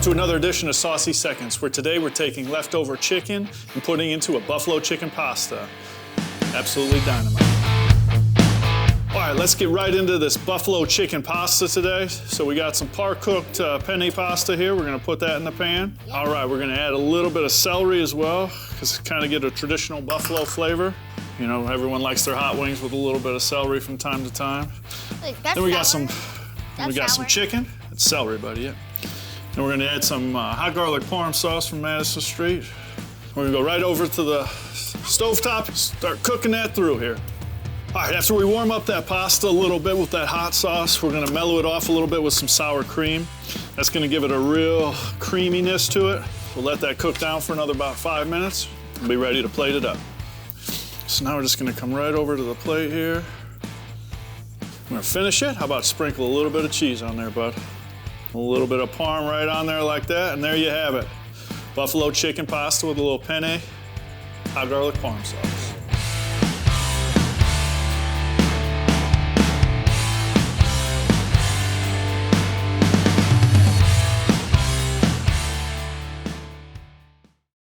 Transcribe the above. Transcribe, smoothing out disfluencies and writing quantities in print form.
Welcome to another edition of Saucy Seconds, where today we're taking leftover chicken and putting it into a buffalo chicken pasta. Absolutely dynamite. All right, let's get right into this buffalo chicken pasta today. So we got some par-cooked penne pasta here. We're gonna put that in the pan. All right, we're gonna add a little bit of celery as well, because kind of get a traditional buffalo flavor. You know, everyone likes their hot wings with a little bit of celery from time to time. Wait, then we got some chicken. It's celery, buddy, yeah. And we're gonna add some hot garlic parm sauce from Madison Street. We're gonna go right over to the stovetop, start cooking that through here. All right, after we warm up that pasta a little bit with that hot sauce, we're gonna mellow it off a little bit with some sour cream. That's gonna give it a real creaminess to it. We'll let that cook down for another about 5 minutes and be ready to plate it up. So now we're just gonna come right over to the plate here. I'm gonna finish it. How about sprinkle a little bit of cheese on there, bud? A little bit of parm right on there like that, and there you have it. Buffalo chicken pasta with a little penne, hot garlic parm sauce.